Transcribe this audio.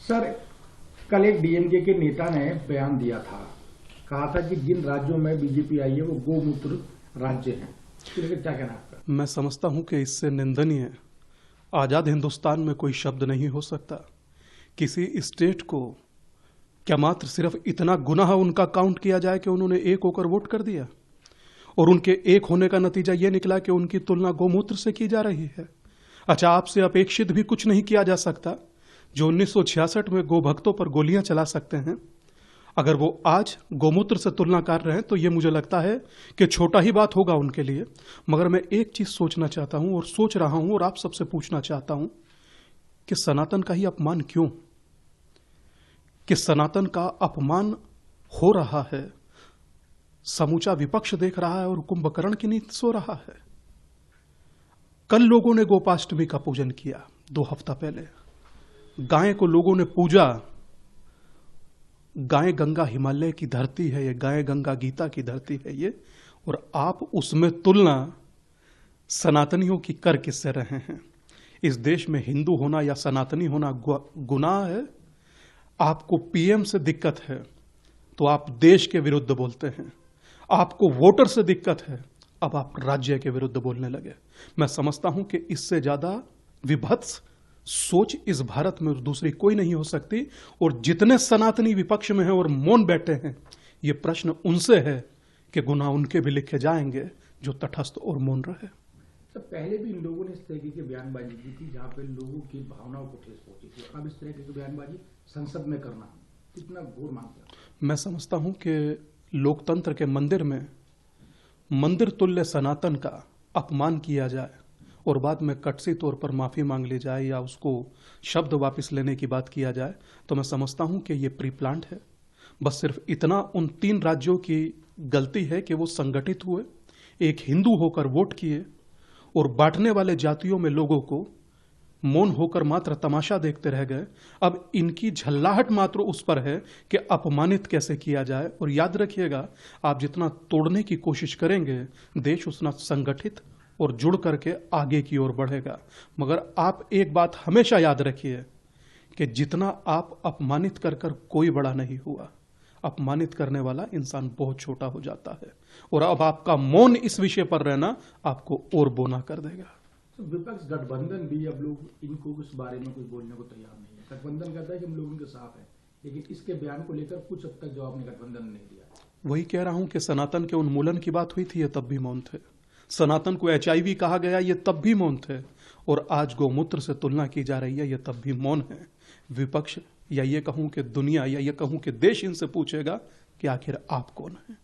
Sir, कल एक DMK के नेता ने बयान दिया था, कहा था कि जिन राज्यों में बीजेपी आई है वो गोमूत्र राज्य हैं। इसके लिए क्या कहना आपका? मैं समझता हूं कि इससे निंदनीय आज़ाद हिंदुस्तान में कोई शब्द नहीं हो सकता। किसी स्टेट को क्या मात्र सिर्फ इतना गुनाह उनका काउंट किया जाए कि उन्होंने एक होकर वोट कर दिया और उनके एक होने का नतीजा यह निकला कि उनकी तुलना गोमूत्र से की जा रही है। अच्छा, आपसे अपेक्षित भी कुछ नहीं किया जा सकता। जो 1966 में गोभक्तों पर गोलियां चला सकते हैं, अगर वो आज गोमूत्र से तुलना कर रहे हैं तो ये मुझे लगता है कि छोटा ही बात होगा उनके लिए। मगर मैं एक चीज सोचना चाहता हूं और सोच रहा हूं और आप सबसे पूछना चाहता हूं कि सनातन का ही अपमान क्यों? कि सनातन का अपमान हो रहा है, समूचा विपक्ष देख रहा है और कुंभकर्ण की नींद सो रहा है। कल लोगों ने गोपाष्टमी का पूजन किया, 2 हफ्ता पहले गाय को लोगों ने पूजा। गाय गंगा हिमालय की धरती है ये, गाय गंगा गीता की धरती है ये, और आप उसमें तुलना सनातनियों की कर किससे रहे हैं? इस देश में हिंदू होना या सनातनी होना गुनाह है। आपको पीएम से दिक्कत है तो आप देश के विरुद्ध बोलते हैं। आपको वोटर से दिक्कत है, अब आप राज्य के विरुद्ध बोलने लगे। मैं समझता हूं कि इससे ज्यादा विभत्स सोच इस भारत में दूसरी कोई नहीं हो सकती। और जितने सनातनी विपक्ष में हैं और मौन बैठे हैं, ये प्रश्न उनसे है कि गुनाह उनके भी लिखे जाएंगे जो तटस्थ और मौन रहे। तो पहले भी इन लोगों ने इस तरीके की बयानबाजी की थी जहां पे लोगों की भावनाओं को ठेस पहुंची थी। अब इस तरह की बयानबाजी संसद में करना कितना घोर मानते हैं? मैं समझता हूं कि लोकतंत्र के मंदिर में मंदिर तुल्य सनातन का अपमान किया जाए और बाद में कटसी तौर पर माफी मांग ली जाए या उसको शब्द वापस लेने की बात किया जाए, तो मैं समझता हूं कि यह प्री प्लान्ड है। बस सिर्फ इतना उन 3 राज्यों की गलती है कि वो संगठित हुए, एक हिंदू होकर वोट किए और बांटने वाले जातियों में लोगों को मौन होकर मात्र तमाशा देखते रह गए। अब इनकी झल्लाहट मात्र उस पर है कि अपमानित कैसे किया जाए। और याद रखिएगा, आप जितना तोड़ने की कोशिश करेंगे, देश उतना संगठित और जुड़ करके आगे की ओर बढ़ेगा। मगर आप एक बात हमेशा याद रखिए कि जितना आप अपमानित कर कर कोई बड़ा नहीं हुआ, अपमानित करने वाला इंसान बहुत छोटा हो जाता है। और अब आपका मौन इस विषय पर रहना आपको और बोना कर देगा। तो विपक्ष गठबंधन भी अब लोग इनको इस बारे में कुछ बोलने को तैयार नहीं है। गठबंधन कहता है कि हम लोग उनके साथ हैं, लेकिन इसके बयान को लेकर कुछ हद तक जवाब ने गठबंधन ने नहीं दिया। वही कह रहा हूं कि सनातन के उन्मूलन की बात हुई थी, ये तब भी मौन थे। सनातन को HIV कहा गया, ये तब भी मौन थे। और आज गोमूत्र से तुलना की जा रही है, ये तब भी मौन है। विपक्ष या ये कहूं कि दुनिया या ये कहूं कि देश इनसे पूछेगा कि आखिर आप कौन हैं।